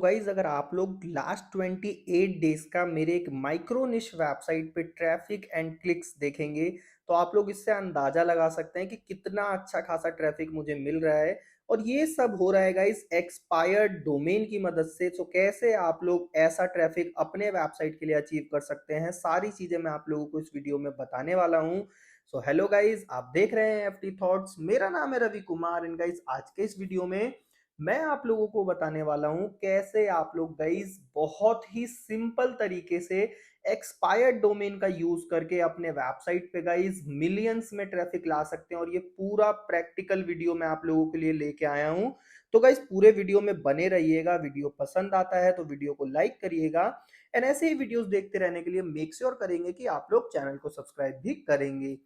Guys अगर आप लोग लास्ट 28 डेज का मेरे एक माइक्रो निश वेबसाइट पे ट्रैफिक एंड क्लिक्स देखेंगे तो आप लोग इससे अंदाजा लगा सकते हैं कि कितना अच्छा खासा ट्रैफिक मुझे मिल रहा है। और ये सब हो रहा है गाइज एक्सपायर्ड डोमेन की मदद से। तो कैसे आप लोग ऐसा ट्रैफिक अपने वेबसाइट के लिए अचीव कर सकते हैं, सारी चीजें मैं आप लोगों को इस वीडियो में बताने वाला हूँ। सो हेलो गाइज, आप देख रहे हैं एफटी थॉट्स। मेरा नाम है रवि कुमार एंड गाइज आज के इस वीडियो में मैं आप लोगों को बताने वाला हूं कैसे आप लोग गाइस बहुत ही सिंपल तरीके से एक्सपायर्ड डोमेन का यूज करके अपने वेबसाइट पे गाइस मिलियंस में ट्रैफिक ला सकते हैं। और ये पूरा प्रैक्टिकल वीडियो मैं आप लोगों के लिए लेके आया हूं। तो गाइस पूरे वीडियो में बने रहिएगा। वीडियो पसंद आता है तो वीडियो को लाइक करिएगा एंड ऐसे ही वीडियोस देखते रहने के लिए मेक श्योर करेंगे कि आप लोग चैनल को सब्सक्राइब भी करेंगे।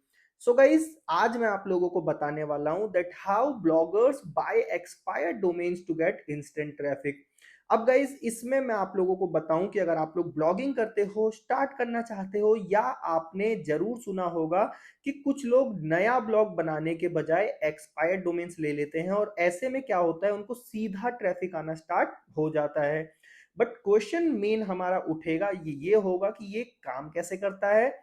सो गाइज आज मैं आप लोगों को बताने वाला हूं that how bloggers buy expired domains to get instant traffic. अब गाइज इसमें मैं आप लोगों को बताऊं कि अगर आप लोग ब्लॉगिंग करते हो, स्टार्ट करना चाहते हो, या आपने जरूर सुना होगा कि कुछ लोग नया ब्लॉग बनाने के बजाय एक्सपायर्ड डोमेन्स ले लेते हैं और ऐसे में क्या होता है, उनको सीधा ट्रैफिक आना स्टार्ट हो जाता है। बट क्वेश्चन मेन हमारा उठेगा, ये होगा कि ये काम कैसे करता है,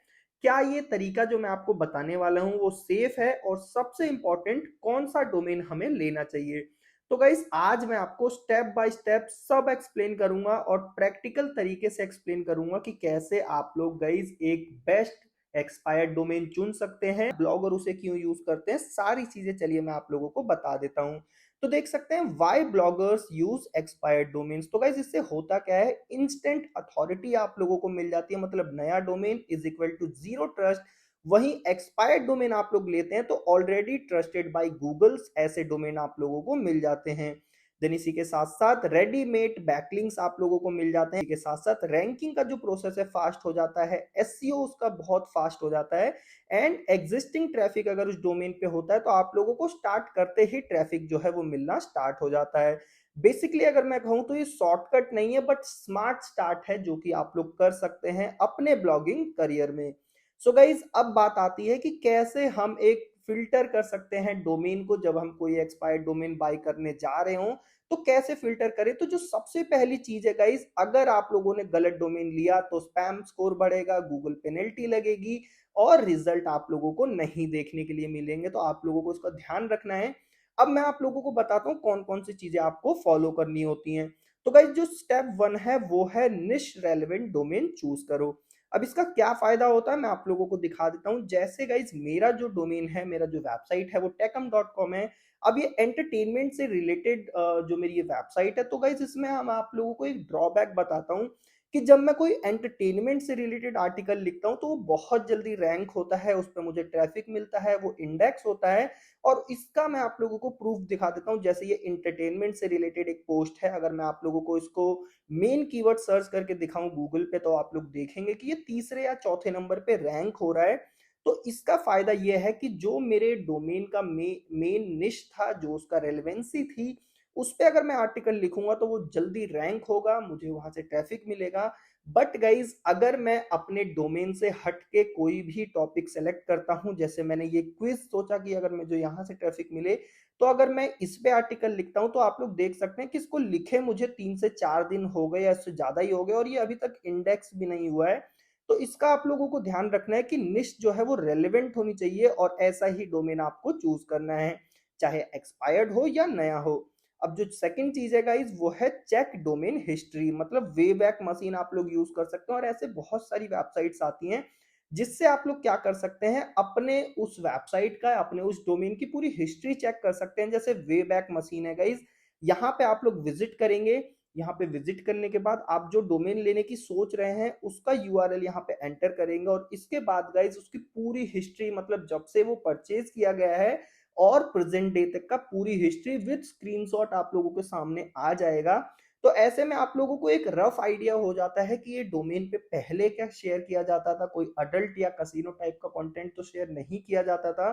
क्या ये तरीका जो मैं आपको बताने वाला हूं वो सेफ है, और सबसे इंपॉर्टेंट कौन सा डोमेन हमें लेना चाहिए। तो गाइस आज मैं आपको स्टेप बाय स्टेप सब एक्सप्लेन करूंगा और प्रैक्टिकल तरीके से एक्सप्लेन करूंगा कि कैसे आप लोग गाइस एक बेस्ट एक्सपायर्ड डोमेन चुन सकते हैं, ब्लॉगर उसे क्यों यूज करते हैं, सारी चीजें चलिए मैं आप लोगों को बता देता हूं। तो देख सकते हैं why bloggers use expired domains. तो गाइस इससे होता क्या है, इंस्टेंट अथॉरिटी आप लोगों को मिल जाती है, मतलब नया domain is equal to zero trust. वहीं एक्सपायर्ड डोमेन आप लोग लेते हैं तो ऑलरेडी ट्रस्टेड बाय गूगल्स ऐसे डोमेन आप लोगों को मिल जाते हैं। देन इसी के साथ साथ रेडीमेड बैकलिंक्स आप लोगों को मिल जाते हैं। इसी के साथ साथ रैंकिंग का जो प्रोसेस है फास्ट हो जाता है, एसईओ उसका बहुत फास्ट हो जाता है। एंड एग्जिस्टिंग ट्रैफिक अगर उस डोमेन पे होता है तो आप लोगों को स्टार्ट करते ही ट्रैफिक जो है वो मिलना स्टार्ट हो जाता है। बेसिकली अगर मैं कहूं तो ये शॉर्टकट नहीं है बट स्मार्ट स्टार्ट है जो कि आप लोग कर सकते हैं अपने ब्लॉगिंग करियर में। सो गाइज अब बात आती है कि कैसे हम एक फिल्टर कर सकते हैं डोमेन को। जब हम कोई एक्सपायर्ड डोमेन बाय करने जा रहे हो तो कैसे फिल्टर करें। तो जो सबसे पहली चीज है गाइज, अगर आप लोगों ने गलत डोमेन लिया तो स्पैम स्कोर बढ़ेगा, गूगल पेनल्टी लगेगी और रिजल्ट आप लोगों को नहीं देखने के लिए मिलेंगे। तो आप लोगों को इसका ध्यान रखना है। अब मैं आप लोगों को बताता हूँ कौन कौन सी चीजें आपको फॉलो करनी होती हैं। तो गाइज जो स्टेप वन है वो है निश रेलेवेंट डोमेन चूज करो। अब इसका क्या फायदा होता है मैं आप लोगों को दिखा देता हूँ। जैसे गाइज मेरा जो डोमेन है, मेरा जो वेबसाइट है वो टेकम.com है। अब ये एंटरटेनमेंट से रिलेटेड जो मेरी ये वेबसाइट है, तो गाइज इसमें हम आप लोगों को एक ड्रॉबैक बताता हूँ कि जब मैं कोई एंटरटेनमेंट से रिलेटेड आर्टिकल लिखता हूँ तो वो बहुत जल्दी रैंक होता है, उस पर मुझे ट्रैफिक मिलता है, वो इंडेक्स होता है। और इसका मैं आप लोगों को प्रूफ दिखा देता हूँ। जैसे ये एंटरटेनमेंट से रिलेटेड एक पोस्ट है, अगर मैं आप लोगों को इसको मेन कीवर्ड सर्च करके दिखाऊं गूगल पे तो आप लोग देखेंगे कि ये तीसरे या चौथे नंबर पे रैंक हो रहा है। तो इसका फायदा ये है कि जो मेरे डोमेन का मेन निश था, जो उसका रेलेवेंसी थी, उस पे अगर मैं आर्टिकल लिखूंगा तो वो जल्दी रैंक होगा, मुझे वहां से ट्रैफिक मिलेगा। बट गाइज अगर मैं अपने डोमेन से हट के कोई भी टॉपिक सेलेक्ट करता हूं, जैसे मैंने ये क्विज सोचा कि अगर मुझे यहाँ से ट्रैफिक मिले तो अगर मैं इस पे आर्टिकल लिखता हूं तो आप लोग देख सकते हैं कि इसको लिखे मुझे 3 से 4 दिन हो गए या इससे ज्यादा ही हो गए और ये अभी तक इंडेक्स भी नहीं हुआ है। तो इसका आप लोगों को ध्यान रखना है कि निश जो है वो रेलेवेंट होनी चाहिए और ऐसा ही डोमेन आपको चूज करना है, चाहे एक्सपायर्ड हो या नया हो। अब जो सेकंड चीज है गाइस वो है चेक डोमेन हिस्ट्री, मतलब वे बैक मशीन आप लोग यूज कर सकते हैं। और ऐसे बहुत सारी वेबसाइट्स आती हैं जिससे आप लोग क्या कर सकते हैं, अपने उस वेबसाइट का, अपने उस डोमेन की पूरी हिस्ट्री चेक कर सकते हैं। जैसे वे बैक मशीन है गाइज, यहाँ पे आप लोग विजिट करेंगे। यहाँ पे विजिट करने के बाद आप जो डोमेन लेने की सोच रहे हैं उसका यूआरएल यहाँ पे एंटर करेंगे और इसके बाद गाइज उसकी पूरी हिस्ट्री, मतलब जब से वो परचेज किया गया है और प्रेजेंट डे तक का पूरी हिस्ट्री विद स्क्रीनशॉट आप लोगों के सामने आ जाएगा। तो ऐसे में आप लोगों को एक रफ आइडिया हो जाता है कि ये डोमेन पे पहले क्या शेयर किया जाता था, कोई अडल्ट या कसिनो टाइप का कंटेंट तो शेयर नहीं किया जाता था।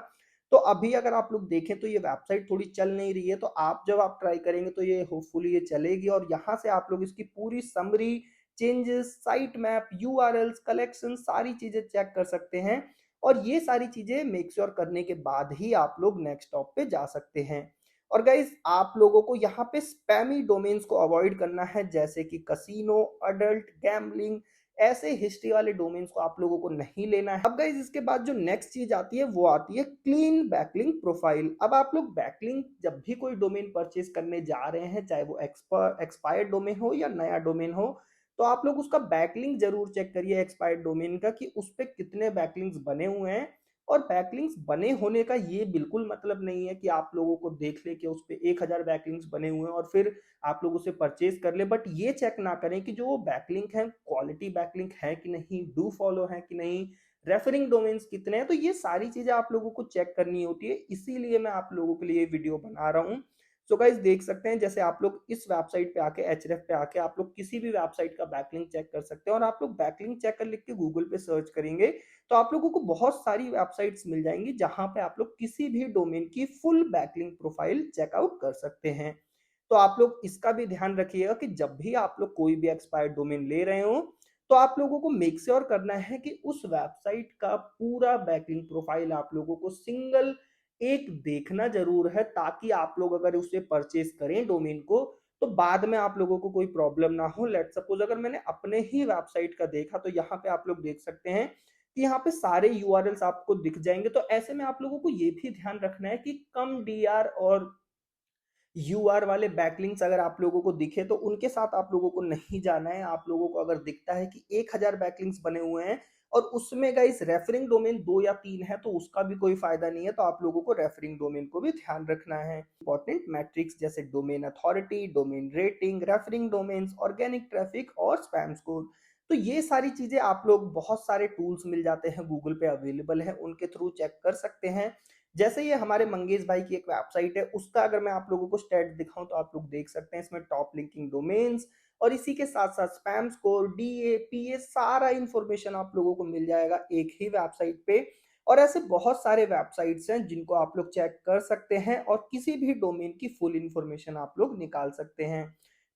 तो अभी अगर आप लोग देखें तो ये वेबसाइट थोड़ी चल नहीं रही है, तो आप जब आप ट्राई करेंगे तो ये होपफुली ये चलेगी और यहाँ से आप लोग इसकी पूरी summary, changes, site map, URLs, collection, सारी चीजें चेक कर सकते हैं। और ये सारी चीजें मेक श्योर करने के बाद ही आप लोग नेक्स्ट स्टॉप पे जा सकते हैं। और गाइज आप लोगों को यहाँ पे स्पैमी डोमेन्स को अवॉइड करना है, जैसे कि कसिनो, अडल्ट, गैम्बलिंग, ऐसे हिस्ट्री वाले डोमेन्स को आप लोगों को नहीं लेना है। अब गाइज इसके बाद जो नेक्स्ट चीज आती है वो आती है क्लीन बैकलिंक प्रोफाइल। अब आप लोग बैकलिंक जब भी कोई डोमेन परचेज करने जा रहे हैं, चाहे वो एक्सपायर्ड डोमेन हो या नया डोमेन हो, तो आप लोग उसका बैकलिंक जरूर चेक करिए एक्सपायर्ड डोमेन का, कि उस पर कितने बैकलिंक्स बने हुए हैं। और बैकलिंक्स बने होने का ये बिल्कुल मतलब नहीं है कि आप लोगों को देख ले कि उस पे 1000 बैकलिंक्स बने हुए हैं और फिर आप लोग उसे परचेज कर ले, बट ये चेक ना करें कि जो वो बैकलिंक है क्वालिटी बैकलिंक है कि नहीं, डू फॉलो है कि नहीं, रेफरिंग डोमेन्स कितने हैं। तो ये सारी चीजें आप लोगों को चेक करनी होती है, इसीलिए मैं आप लोगों के लिए वीडियो बना रहा हूँ। सो गाइस देख सकते हैं, जैसे आप लोग इस वेबसाइट पे आके, एचरेफ पे आके आप लोग किसी भी वेबसाइट का बैकलिंक चेक कर सकते हैं, और आप लोग बैकलिंक चेकर लिख के गूगल पे सर्च करेंगे तो आप लोगों को बहुत सारी वेबसाइट्स मिल जाएंगी जहां पे आप लोग किसी भी डोमेन की फुल बैकलिंक प्रोफाइल चेकआउट कर सकते हैं। तो आप लोग इसका भी ध्यान रखिएगा कि जब भी आप लोग कोई भी एक्सपायर्ड डोमेन ले रहे हो, तो आप लोगों को मेक श्योर करना है कि उस वेबसाइट का पूरा बैकलिंक प्रोफाइल आप लोगों को सिंगल एक देखना जरूर है, ताकि आप लोग अगर उसे परचेज करें डोमेन को, तो बाद में आप लोगों को कोई प्रॉब्लम ना हो। लेट सपोज अगर मैंने अपने ही वेबसाइट का देखा, तो यहाँ पे आप लोग देख सकते हैं कि यहाँ पे सारे यूआरएल्स आपको दिख जाएंगे। तो ऐसे में आप लोगों को ये भी ध्यान रखना है कि कम डीआर और यूआर वाले बैकलिंक्स अगर आप लोगों को दिखे तो उनके साथ आप लोगों को नहीं जाना है। आप लोगों को अगर दिखता है कि 1000 बैकलिंक्स बने हुए हैं और उसमें गाइस रेफरिंग डोमेन 2 या 3 है, तो उसका भी कोई फायदा नहीं है। तो आप लोगों को रेफरिंग डोमेन को भी ध्यान रखना है। इंपॉर्टेंट मैट्रिक्स जैसे domain authority, domain rating, referring domains, organic traffic और स्पैम स्कोर, तो ये सारी चीजें आप लोग, बहुत सारे टूल्स मिल जाते हैं गूगल पे अवेलेबल है, उनके थ्रू चेक कर सकते हैं। जैसे ये हमारे मंगेश भाई की एक वेबसाइट है, उसका अगर मैं आप लोगों को स्टैट दिखाऊं तो आप लोग देख सकते हैं इसमें टॉप लिंकिंग डोमेन्स और इसी के साथ साथ स्पैम स्कोर, डीएपीए, सारा इंफॉर्मेशन आप लोगों को मिल जाएगा एक ही वेबसाइट पे। और ऐसे बहुत सारे वेबसाइट्स हैं जिनको आप लोग चेक कर सकते हैं और किसी भी डोमेन की फुल इंफॉर्मेशन आप लोग निकाल सकते हैं।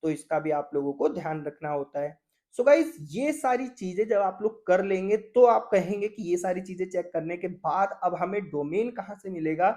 तो इसका भी आप लोगों को ध्यान रखना होता है। सो गाइज ये सारी चीजें जब आप लोग कर लेंगे तो आप कहेंगे कि ये सारी चीजें चेक करने के बाद अब हमें डोमेन कहाँ से मिलेगा।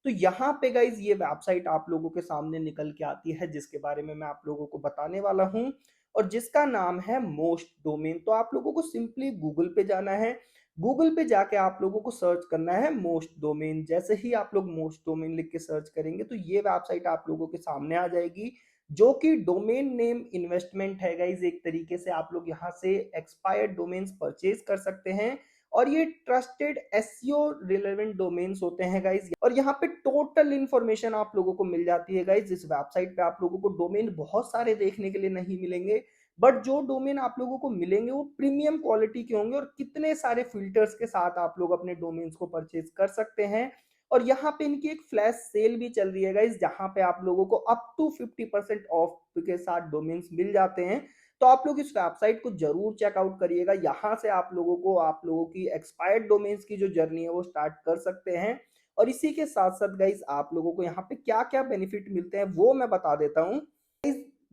तो यहाँ पे गाइज ये वेबसाइट आप लोगों के सामने निकल के आती है, जिसके बारे में मैं आप लोगों को बताने वाला हूँ, और जिसका नाम है मोस्ट डोमेन। तो आप लोगों को सिंपली गूगल पे जाना है, गूगल पे जाके आप लोगों को सर्च करना है मोस्ट डोमेन। जैसे ही आप लोग मोस्ट डोमेन लिख के सर्च करेंगे तो ये वेबसाइट आप लोगों के सामने आ जाएगी, जो कि डोमेन नेम इन्वेस्टमेंट है गाइज। एक तरीके से आप लोग यहाँ से एक्सपायर्ड डोमेन्स परचेज कर सकते हैं, और ये ट्रस्टेड एसईओ रिलेवेंट डोमेन्स होते हैं गाइज। और यहाँ पे टोटल इंफॉर्मेशन आप लोगों को मिल जाती है गाइज। इस वेबसाइट पे आप लोगों को डोमेन बहुत सारे देखने के लिए नहीं मिलेंगे, बट जो डोमेन आप लोगों को मिलेंगे वो प्रीमियम क्वालिटी के होंगे, और कितने सारे फिल्टर्स के साथ आप लोग अपने डोमेन्स को परचेज कर सकते हैं। और यहाँ पे इनकी एक फ्लैश सेल भी चल रही है गाइस, जहाँ पे आप लोगों को अप टू 50% ऑफ के साथ डोमेन्स मिल जाते हैं। तो आप लोग इस वेबसाइट को जरूर चेकआउट करिएगा। यहाँ से आप लोगों की एक्सपायर्ड डोमेन्स की जो जर्नी है वो स्टार्ट कर सकते हैं। और इसी के साथ साथ गाइज आप लोगों को यहाँ पे क्या क्या बेनिफिट मिलते हैं वो मैं बता देता हूँ।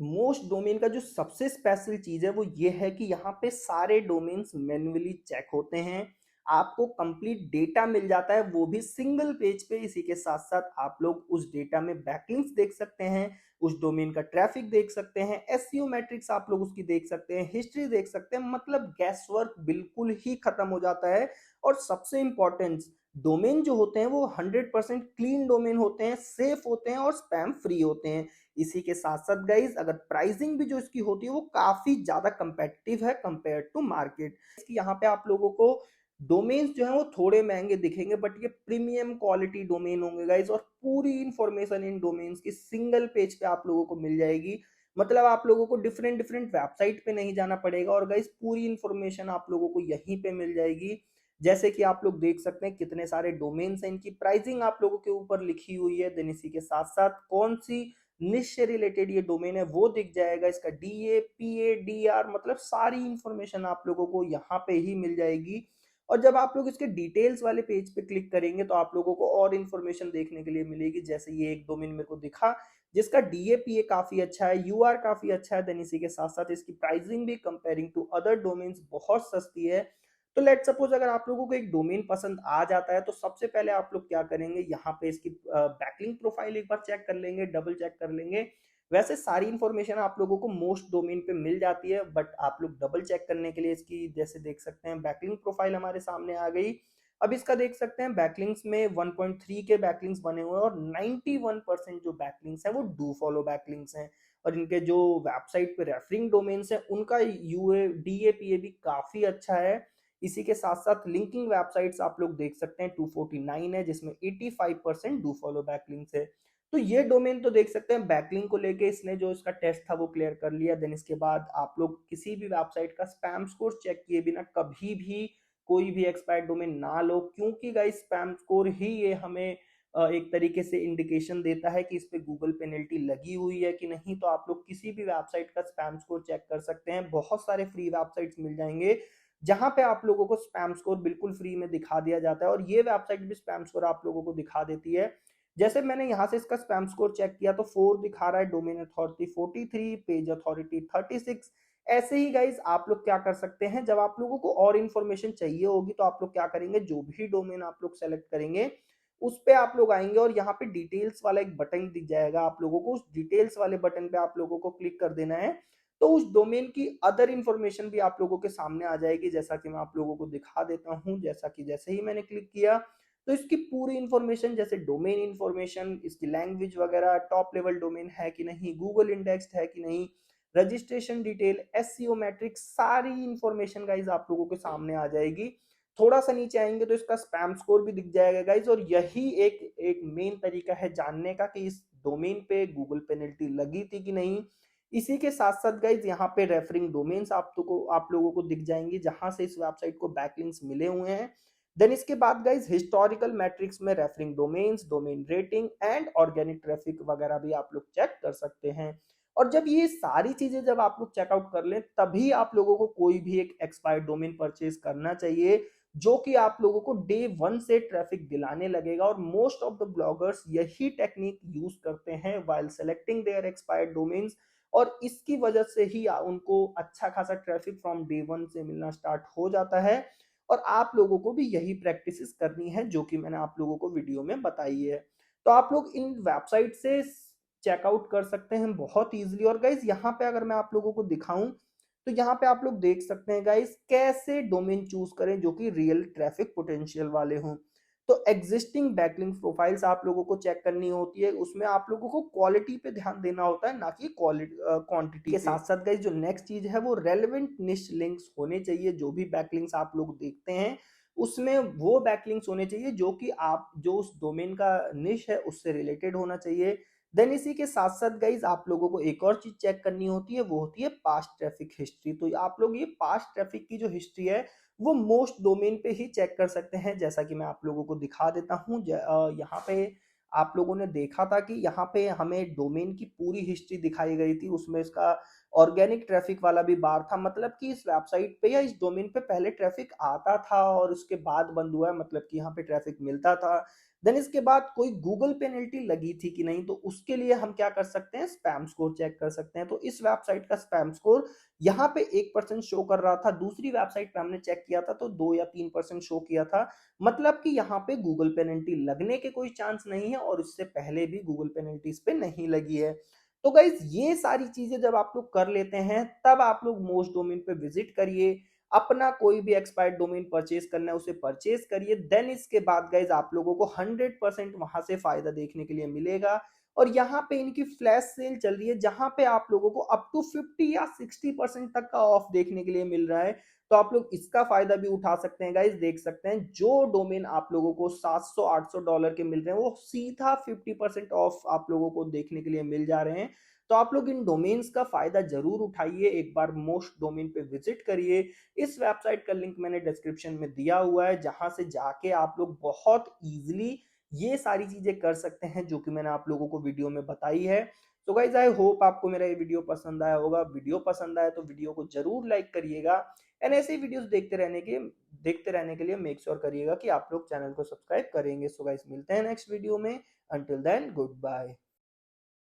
मोस्ट डोमेन का जो सबसे स्पेशल चीज है वो ये है कि यहाँ पे सारे डोमेन्स मैन्युअली चेक होते हैं, आपको कंप्लीट डेटा मिल जाता है, वो भी सिंगल पेज पे। इसी के साथ साथ आप लोग उस डेटा में बैकलिंक्स देख सकते हैं, उस डोमेन का ट्रैफिक देख सकते हैं, एसईओ मैट्रिक्स आप लोग उसकी देख सकते हैं, हिस्ट्री देख सकते हैं। मतलब गैस वर्क बिल्कुल ही खत्म हो जाता है। और सबसे इंपॉर्टेंट, डोमेन जो होते हैं वो 100% क्लीन डोमेन होते हैं, सेफ होते हैं और स्पैम फ्री होते हैं। इसी के साथ साथ गाइज अगर प्राइसिंग भी जो इसकी होती है वो काफी ज्यादा कंपेटिटिव है कंपेयर टू मार्केट। यहाँ पे आप लोगों को डोमेन्स जो है वो थोड़े महंगे दिखेंगे, बट ये प्रीमियम क्वालिटी डोमेन होंगे गाइज, और पूरी इंफॉर्मेशन इन डोमेन्स की सिंगल पेज पे आप लोगों को मिल जाएगी। मतलब आप लोगों को डिफरेंट डिफरेंट वेबसाइट पे नहीं जाना पड़ेगा, और गाइज पूरी इंफॉर्मेशन आप लोगों को यहीं पे मिल जाएगी। जैसे कि आप लोग देख सकते हैं कितने सारे डोमेन्स हैं, इनकी प्राइसिंग आप लोगों के ऊपर लिखी हुई है। देन इसी के साथ साथ कौन सी निश से रिलेटेड ये डोमेन है वो दिख जाएगा, इसका डीए, पीए, डीआर, मतलब सारी इंफॉर्मेशन आप लोगों को यहाँ पे ही मिल जाएगी। और जब आप लोग इसके डिटेल्स वाले पेज पे क्लिक करेंगे तो आप लोगों को और इन्फॉर्मेशन देखने के लिए मिलेगी। जैसे ये एक डोमेन मेरे को दिखा जिसका डीएपीए काफी अच्छा है, यूआर काफी अच्छा है। देन इसी के साथ साथ इसकी प्राइसिंग भी कंपेयरिंग टू अदर डोमेन्स बहुत सस्ती है। तो लेट्स सपोज अगर आप लोगों को एक डोमेन पसंद आ जाता है तो सबसे पहले आप लोग क्या करेंगे, यहाँ पे इसकी बैकलिंक प्रोफाइल एक बार चेक कर लेंगे, डबल चेक कर लेंगे। वैसे सारी इंफॉर्मेशन आप लोगों को मोस्ट डोमेन पे मिल जाती है, बट आप लोग डबल चेक करने के लिए इसकी जैसे देख सकते हैं बैकलिंक प्रोफाइल हमारे सामने आ गई। अब इसका देख सकते हैं बैकलिंक्स में 1.3 के बैकलिंक्स बने हुए हैं और 91% जो बैकलिंक्स हैं वो डू फॉलो बैकलिंक्स हैं। और इनके जो वेबसाइट पे रेफरिंग डोमेन्स हैं उनका यूए डीएपीए भी काफी अच्छा है। इसी के साथ साथ लिंकिंग वेबसाइट्स आप लोग देख सकते हैं 249 है, जिसमें 85% डू फॉलो बैकलिंक्स है। तो ये डोमेन तो देख सकते हैं बैकलिंक को लेके इसने जो इसका टेस्ट था वो क्लियर कर लिया। देन इसके बाद आप लोग किसी भी वेबसाइट का स्पैम स्कोर चेक किए बिना कभी भी कोई भी एक्सपायर्ड डोमेन ना लो, क्योंकि गाइस स्पैम स्कोर ही ये हमें एक तरीके से इंडिकेशन देता है कि इस पे गूगल पेनल्टी लगी हुई है कि नहीं। तो आप लोग किसी भी वेबसाइट का स्पैम स्कोर चेक कर सकते हैं। बहुत सारे फ्री वेबसाइट्स मिल जाएंगे जहां पे आप लोगों को स्पैम स्कोर बिल्कुल फ्री में दिखा दिया जाता है, और ये वेबसाइट भी स्पैम स्कोर आप लोगों को दिखा देती है। जैसे मैंने यहाँ से इसका स्पैम स्कोर चेक किया तो 4 दिखा रहा है, डोमेन अथॉरिटी 43, पेज अथॉरिटी 36। ऐसे ही गाइज आप लोग क्या कर सकते हैं, जब आप लोगों को और इन्फॉर्मेशन चाहिए होगी तो आप लोग क्या करेंगे, जो भी डोमेन आप लोग सेलेक्ट करेंगे उस पे आप लोग आएंगे और यहाँ पे डिटेल्स वाला एक बटन दिख जाएगा आप लोगों को। उस डिटेल्स वाले बटन पे आप लोगों को क्लिक कर देना है, तो उस डोमेन की अदर इन्फॉर्मेशन भी आप लोगों के सामने आ जाएगी। जैसा कि मैं आप लोगों को दिखा देता हूँ, जैसा कि जैसे ही मैंने क्लिक किया तो इसकी पूरी इन्फॉर्मेशन जैसे डोमेन इन्फॉर्मेशन, इसकी लैंग्वेज वगैरह, टॉप लेवल डोमेन है कि नहीं, गूगल इंडेक्स्ड है कि नहीं, रजिस्ट्रेशन डिटेल, एसईओ मैट्रिक्स, सारी इंफॉर्मेशन गाइज आप लोगों के सामने आ जाएगी। थोड़ा सा नीचे आएंगे तो इसका स्पैम स्कोर भी दिख जाएगा गाइज, और यही एक एक मेन तरीका है जानने का कि इस डोमेन पे गूगल पेनल्टी लगी थी कि नहीं। इसी के साथ साथ गाइज यहाँ पे रेफरिंग डोमेन्स आप लोगों को दिख जाएंगे जहां से इस वेबसाइट को बैकलिंक्स मिले हुए हैं। देन इसके बाद गाइज हिस्टोरिकल मैट्रिक्स में referring domains, domain rating and organic traffic वगैरह भी आप लोग चेक कर सकते हैं। और जब ये सारी चीजें जब आप लोग चेकआउट कर लें तभी आप लोगों को कोई भी एक एक्सपायर्ड डोमेन परचेज करना चाहिए, जो कि आप लोगों को डे वन से ट्रैफिक दिलाने लगेगा। और मोस्ट ऑफ द ब्लॉगर्स यही टेक्निक यूज करते हैं while selecting their expired domains, और इसकी वजह से ही उनको अच्छा खासा ट्रैफिक फ्रॉम डे वन से मिलना स्टार्ट हो जाता है। और आप लोगों को भी यही प्रैक्टिसेस करनी है जो कि मैंने आप लोगों को वीडियो में बताई है। तो आप लोग इन वेबसाइट से चेकआउट कर सकते हैं बहुत इजीली। और गाइज यहाँ पे अगर मैं आप लोगों को दिखाऊं तो यहाँ पे आप लोग देख सकते हैं गाइस कैसे डोमेन चूज करें जो कि रियल ट्रैफिक पोटेंशियल वाले हों। तो एग्जिस्टिंग बैकलिंक प्रोफाइल्स आप लोगों को चेक करनी होती है, उसमें आप लोगों को क्वालिटी पे ध्यान देना होता है, ना कि क्वालिटी क्वांटिटी के साथ साथ गाइस जो नेक्स्ट चीज है वो रेलेवेंट निश लिंक्स होने चाहिए। जो भी बैकलिंक्स आप लोग देखते हैं उसमें वो बैकलिंक्स होने चाहिए जो कि आप जो उस डोमेन का निश है उससे रिलेटेड होना चाहिए। देन इसी के साथ साथ गाइज आप लोगों को एक और चीज चेक करनी होती है, वो होती है पास्ट ट्रैफिक हिस्ट्री। तो आप लोग ये पास्ट ट्रैफिक की जो हिस्ट्री है वो मोस्ट डोमेन पे ही चेक कर सकते हैं। जैसा कि मैं आप लोगों को दिखा देता हूँ, यहाँ पे आप लोगों ने देखा था कि यहाँ पे हमें डोमेन की पूरी हिस्ट्री दिखाई गई थी, उसमें इसका ऑर्गेनिक ट्रैफिक वाला भी बार था, मतलब कि इस वेबसाइट पे या इस डोमेन पे पहले ट्रैफिक आता था और उसके बाद बंद हुआ है, मतलब कि यहाँ पे ट्रैफिक मिलता था। देन इसके बाद कोई गूगल पेनल्टी लगी थी कि नहीं, तो उसके लिए हम क्या कर सकते हैं, स्पैम स्कोर चेक कर सकते हैं। तो इस वेबसाइट का स्पैम स्कोर यहाँ पे 1% शो कर रहा था, दूसरी वेबसाइट पे हमने चेक किया था तो 2 या 3% शो किया था। मतलब कि यहाँ पे गूगल पेनल्टी लगने के कोई चांस नहीं है, और इससे पहले भी गूगल पेनल्टी इस पे नहीं लगी है। तो गाइज ये सारी चीजें जब आप लोग कर लेते हैं तब आप लोग मोस्ट डोमेन पे विजिट करिए, अपना कोई भी एक्सपायर्ड डोमेन परचेज करना है उसे परचेज करिए। देन इसके बाद गाइज आप लोगों को 100% वहां से फायदा देखने के लिए मिलेगा। और यहाँ पे इनकी फ्लैश सेल चल रही है जहां पे आप लोगों को अप टू 50 या 60% तक का ऑफ देखने के लिए मिल रहा है। तो आप लोग इसका फायदा भी उठा सकते हैं गाइज। देख सकते हैं जो डोमेन आप लोगों को $700-800 के मिल रहे हैं वो सीधा 50% ऑफ आप लोगों को देखने के लिए मिल जा रहे हैं। तो आप लोग इन डोमेन्स का फायदा जरूर उठाइए, एक बार मोस्ट डोमेन पे विजिट करिए। इस वेबसाइट का लिंक मैंने डिस्क्रिप्शन में दिया हुआ है, जहां से जाके आप लोग बहुत इजीली ये सारी चीजें कर सकते हैं जो कि मैंने आप लोगों को वीडियो में बताई है। तो गाइज आई होप आपको मेरा ये वीडियो पसंद आया होगा। वीडियो पसंद आया तो वीडियो को जरूर लाइक करिएगा, एंड ऐसे वीडियोस देखते रहने के लिए मेक श्योर करिएगा कि आप लोग चैनल को सब्सक्राइब करेंगे। सो गाइस मिलते हैं नेक्स्ट वीडियो में। Until then good bye.